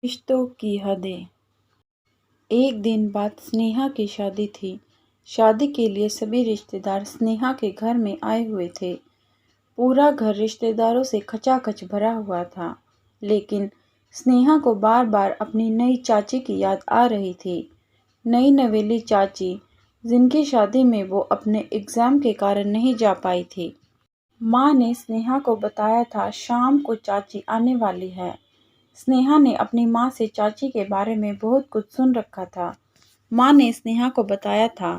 रिश्तों की हदें। एक दिन बाद स्नेहा की शादी थी। शादी के लिए सभी रिश्तेदार स्नेहा के घर में आए हुए थे। पूरा घर रिश्तेदारों से खचाखच भरा हुआ था, लेकिन स्नेहा को बार बार अपनी नई चाची की याद आ रही थी। नई नवेली चाची, जिनकी शादी में वो अपने एग्ज़ाम के कारण नहीं जा पाई थी। माँ ने स्नेहा को बताया था शाम को चाची आने वाली है। स्नेहा ने अपनी माँ से चाची के बारे में बहुत कुछ सुन रखा था। माँ ने स्नेहा को बताया था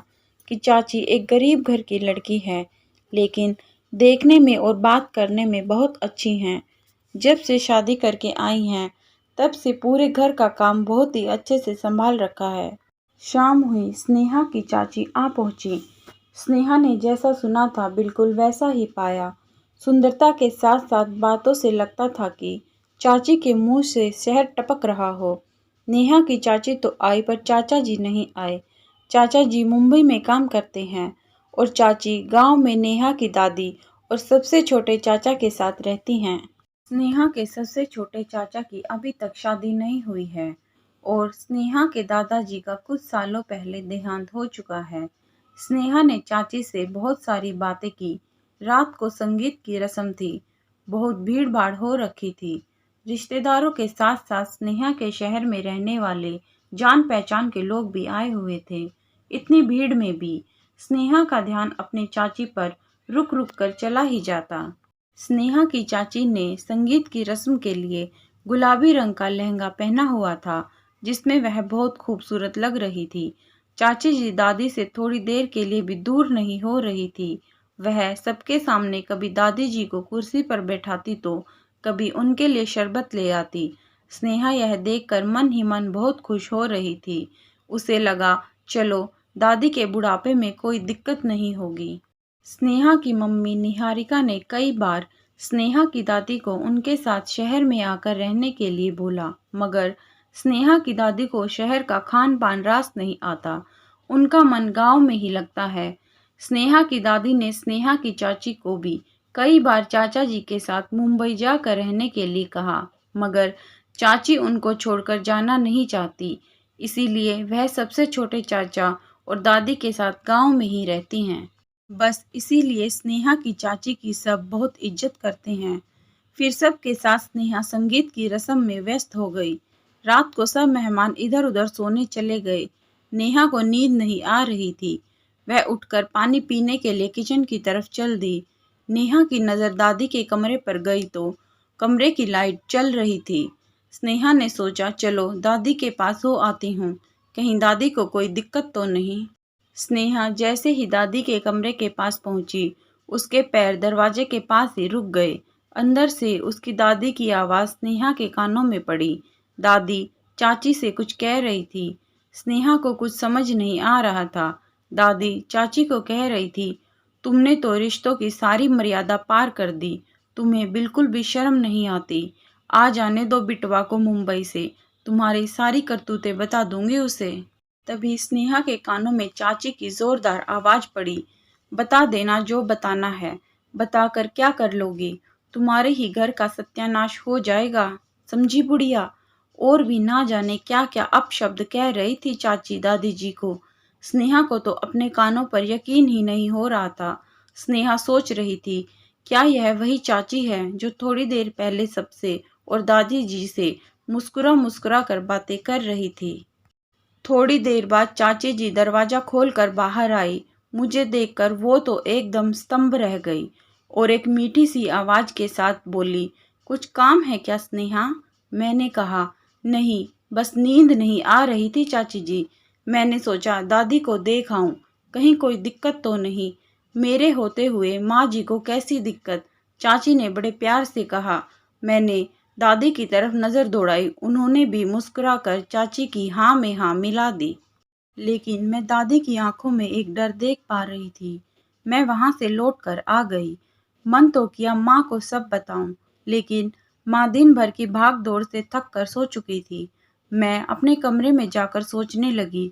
कि चाची एक गरीब घर की लड़की है, लेकिन देखने में और बात करने में बहुत अच्छी हैं। जब से शादी करके आई हैं, तब से पूरे घर का काम बहुत ही अच्छे से संभाल रखा है। शाम हुई, स्नेहा की चाची आ पहुंची। स्नेहा ने जैसा सुना था बिल्कुल वैसा ही पाया। सुंदरता के साथ साथ बातों से लगता था कि चाची के मुंह से शहद टपक रहा हो। नेहा की चाची तो आई, पर चाचा जी नहीं आए। चाचा जी मुंबई में काम करते हैं और चाची गांव में नेहा की दादी और सबसे छोटे चाचा के साथ रहती हैं। स्नेहा के सबसे छोटे चाचा की अभी तक शादी नहीं हुई है और स्नेहा के दादाजी का कुछ सालों पहले देहांत हो चुका है। स्नेहा ने चाची से बहुत सारी बातें की। रात को संगीत की रस्म थी। बहुत भीड़ भाड़ हो रखी थी। रिश्तेदारों के साथ साथ स्नेहा के शहर में रहने वाले जान पहचान के लोग भी आए हुए थे। इतनी भीड़ में भी स्नेहा का ध्यान अपने चाची पर रुक रुक कर चला ही जाता। स्नेहा की चाची ने संगीत की रस्म के लिए गुलाबी रंग का लहंगा पहना हुआ था, जिसमें वह बहुत खूबसूरत लग रही थी। चाची जी दादी से थोड़ी देर के लिए भी दूर नहीं हो रही थी। वह सबके सामने कभी दादी जी को कुर्सी पर बैठाती तो कभी उनके लिए शरबत ले आती। स्नेहा यह देखकर मन ही मन बहुत खुश हो रही थी। उसे लगा, चलो दादी के बुढ़ापे में कोई दिक्कत नहीं होगी। स्नेहा की मम्मी निहारिका ने कई बार स्नेहा की दादी को उनके साथ शहर में आकर रहने के लिए बोला, मगर स्नेहा की दादी को शहर का खान पान रास नहीं आता। उनका मन गांव में ही लगता है। स्नेहा की दादी ने स्नेहा की चाची को भी कई बार चाचा जी के साथ मुंबई जाकर रहने के लिए कहा, मगर चाची उनको छोड़कर जाना नहीं चाहती। इसीलिए वह सबसे छोटे चाचा और दादी के साथ गांव में ही रहती हैं। बस इसीलिए स्नेहा की चाची की सब बहुत इज्जत करते हैं। फिर सब के साथ स्नेहा संगीत की रस्म में व्यस्त हो गई। रात को सब मेहमान इधर उधर सोने चले गए। नेहा को नींद नहीं आ रही थी। वह उठकर पानी पीने के लिए किचन की तरफ चल दी। नेहा की नज़र दादी के कमरे पर गई तो कमरे की लाइट चल रही थी। स्नेहा ने सोचा, चलो दादी के पास हो आती हूँ, कहीं दादी को कोई दिक्कत तो नहीं। स्नेहा जैसे ही दादी के कमरे के पास पहुंची, उसके पैर दरवाजे के पास ही रुक गए। अंदर से उसकी दादी की आवाज़ स्नेहा के कानों में पड़ी। दादी चाची से कुछ कह रही थी। स्नेहा को कुछ समझ नहीं आ रहा था। दादी चाची को कह रही थी, तुमने तो रिश्तों की सारी मर्यादा पार कर दी। तुम्हें बिल्कुल भी शर्म नहीं आती। आ जाने दो बिटवा को मुंबई से, तुम्हारी सारी करतूतें बता दूंगी उसे। तभी स्नेहा के कानों में चाची की जोरदार आवाज पड़ी, बता देना जो बताना है। बताकर क्या कर लोगी? तुम्हारे ही घर का सत्यानाश हो जाएगा, समझी बुढ़िया। और भी ना जाने क्या क्या अपशब्द कह रही थी चाची दादी जी को। स्नेहा को तो अपने कानों पर यकीन ही नहीं हो रहा था। स्नेहा सोच रही थी, क्या यह वही चाची है जो थोड़ी देर पहले सबसे और दादी जी से मुस्कुरा मुस्कुरा कर बातें कर रही थी। थोड़ी देर बाद चाची जी दरवाजा खोलकर बाहर आई। मुझे देखकर वो तो एकदम स्तंभ रह गई और एक मीठी सी आवाज के साथ बोली, कुछ काम है क्या स्नेहा? मैंने कहा, नहीं, बस नींद नहीं आ रही थी चाची जी। मैंने सोचा दादी को देख आऊं, कहीं कोई दिक्कत तो नहीं। मेरे होते हुए माँ जी को कैसी दिक्कत? चाची ने बड़े प्यार से कहा। मैंने दादी की तरफ नजर दौड़ाई। उन्होंने भी मुस्कुराकर चाची की हाँ में हाँ मिला दी। लेकिन मैं दादी की आंखों में एक डर देख पा रही थी। मैं वहां से लौट कर आ गई। मन तो किया माँ को सब बताऊं, लेकिन माँ दिन भर की भाग दौड़ से थक कर सो चुकी थी। मैं अपने कमरे में जाकर सोचने लगी,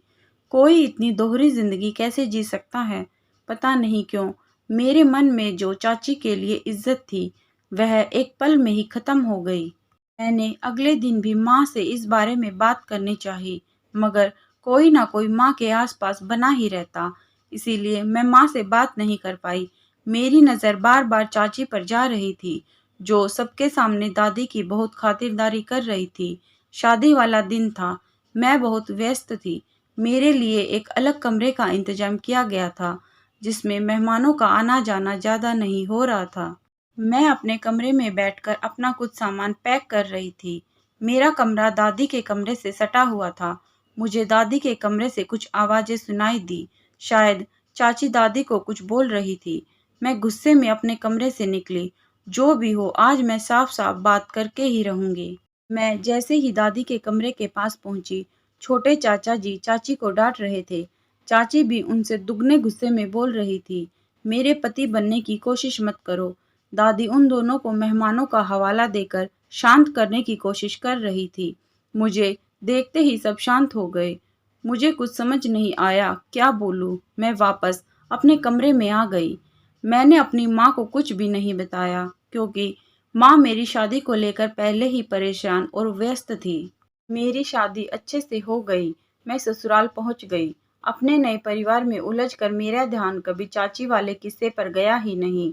कोई इतनी दोहरी जिंदगी कैसे जी सकता है? पता नहीं क्यों मेरे मन में जो चाची के लिए इज्जत थी, वह एक पल में ही खत्म हो गई। मैंने अगले दिन भी माँ से इस बारे में बात करनी चाही, मगर कोई ना कोई माँ के आसपास बना ही रहता, इसीलिए मैं माँ से बात नहीं कर पाई। मेरी नज़र बार बार चाची पर जा रही थी, जो सबके सामने दादी की बहुत खातिरदारी कर रही थी। शादी वाला दिन था, मैं बहुत व्यस्त थी। मेरे लिए एक अलग कमरे का इंतजाम किया गया था, जिसमें मेहमानों का आना जाना ज़्यादा नहीं हो रहा था। मैं अपने कमरे में बैठकर अपना कुछ सामान पैक कर रही थी। मेरा कमरा दादी के कमरे से सटा हुआ था। मुझे दादी के कमरे से कुछ आवाज़ें सुनाई दी। शायद चाची दादी को कुछ बोल रही थी। मैं गुस्से में अपने कमरे से निकली। जो भी हो, आज मैं साफ-साफ बात करके ही रहूँगी। मैं जैसे ही दादी के कमरे के पास पहुँची, छोटे चाचा जी चाची को डाँट रहे थे। चाची भी उनसे दुगने गुस्से में बोल रही थी, मेरे पति बनने की कोशिश मत करो। दादी उन दोनों को मेहमानों का हवाला देकर शांत करने की कोशिश कर रही थी। मुझे देखते ही सब शांत हो गए। मुझे कुछ समझ नहीं आया क्या बोलूं। मैं वापस अपने कमरे में आ गई। मैंने अपनी माँ को कुछ भी नहीं बताया, क्योंकि माँ मेरी शादी को लेकर पहले ही परेशान और व्यस्त थी। मेरी शादी अच्छे से हो गई। मैं ससुराल पहुंच गई। अपने नए परिवार में उलझकर मेरा ध्यान कभी चाची वाले किस्से पर गया ही नहीं।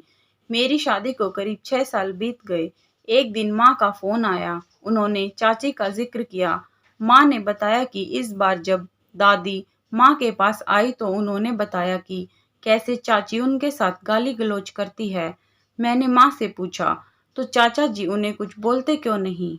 मेरी शादी को करीब 6 साल बीत गए। एक दिन माँ का फ़ोन आया। उन्होंने चाची का ज़िक्र किया। माँ ने बताया कि इस बार जब दादी माँ के पास आई तो उन्होंने बताया कि कैसे चाची उनके साथ गाली-गलौज करती है। मैंने माँ से पूछा, तो चाचा जी उन्हें कुछ बोलते क्यों नहीं?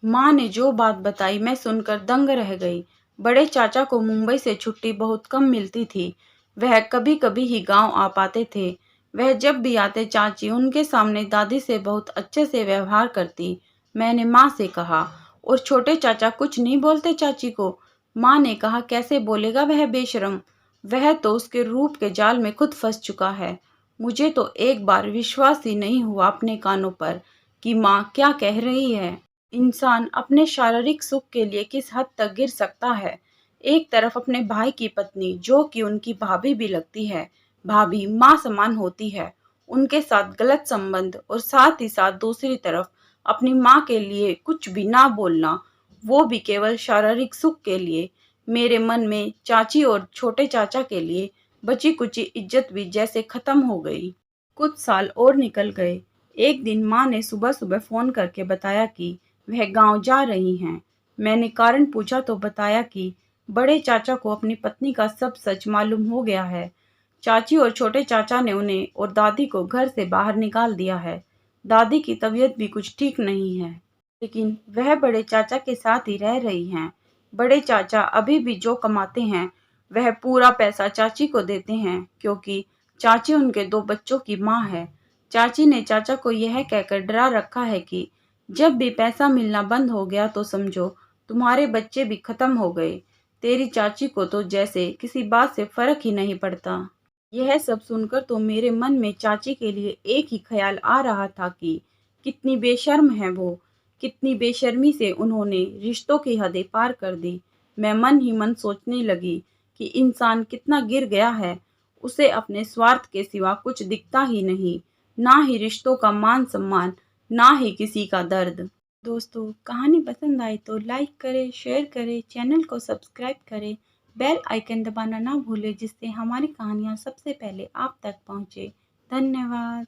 माँ ने जो बात बताई मैं सुनकर दंग रह गई। बड़े चाचा को मुंबई से छुट्टी बहुत कम मिलती थी। वह कभी-कभी ही गांव आ पाते थे। वह जब भी आते चाची उनके सामने दादी से बहुत अच्छे से व्यवहार करती। मैंने माँ से कहा, और छोटे चाचा कुछ नहीं बोलते चाची को? माँ ने कहा, कैसे बोलेगा वह बेशरम? वह तो उसके रूप के जाल में खुद फंस चुका है। मुझे तो एक बार विश्वास ही नहीं हुआ अपने कानों पर कि माँ क्या कह रही है। इंसान अपने शारीरिक सुख के लिए किस हद तक गिर सकता है। एक तरफ अपने भाई की पत्नी, जो कि उनकी भाभी भी लगती है, भाभी माँ समान होती है, उनके साथ गलत संबंध, और साथ ही साथ दूसरी तरफ अपनी माँ के लिए कुछ भी ना बोलना, वो भी केवल शारीरिक सुख के लिए। मेरे मन में चाची और छोटे चाचा के लिए बची कुची इज्जत भी जैसे खत्म हो गई। कुछ साल और निकल गए। एक दिन माँ ने सुबह सुबह फोन करके बताया कि वह गांव जा रही हैं। मैंने कारण पूछा तो बताया कि बड़े चाचा को अपनी पत्नी का सब सच मालूम हो गया है। चाची और छोटे चाचा ने उन्हें और दादी को घर से बाहर निकाल दिया है। दादी की तबीयत भी कुछ ठीक नहीं है, लेकिन वह बड़े चाचा के साथ ही रह रही हैं। बड़े चाचा अभी भी जो कमाते हैं, वह पूरा पैसा चाची को देते हैं, क्योंकि चाची उनके 2 बच्चों की माँ है। चाची ने चाचा को यह कहकर डरा रखा है कि जब भी पैसा मिलना बंद हो गया तो समझो तुम्हारे बच्चे भी खत्म हो गए। तेरी चाची को तो जैसे किसी बात से फर्क ही नहीं पड़ता। यह सब सुनकर तो मेरे मन में चाची के लिए एक ही ख्याल आ रहा था कि कितनी बेशर्म है वो, कितनी बेशर्मी से उन्होंने रिश्तों की हदें पार कर दी। मैं मन ही मन सोचने लगी कि इंसान कितना गिर गया है। उसे अपने स्वार्थ के सिवा कुछ दिखता ही नहीं, ना ही रिश्तों का मान सम्मान, ना ही किसी का दर्द। दोस्तों, कहानी पसंद आए तो लाइक करें, शेयर करें, चैनल को सब्सक्राइब करें, बेल आइकन दबाना ना भूलें, जिससे हमारी कहानियाँ सबसे पहले आप तक पहुँचे। धन्यवाद।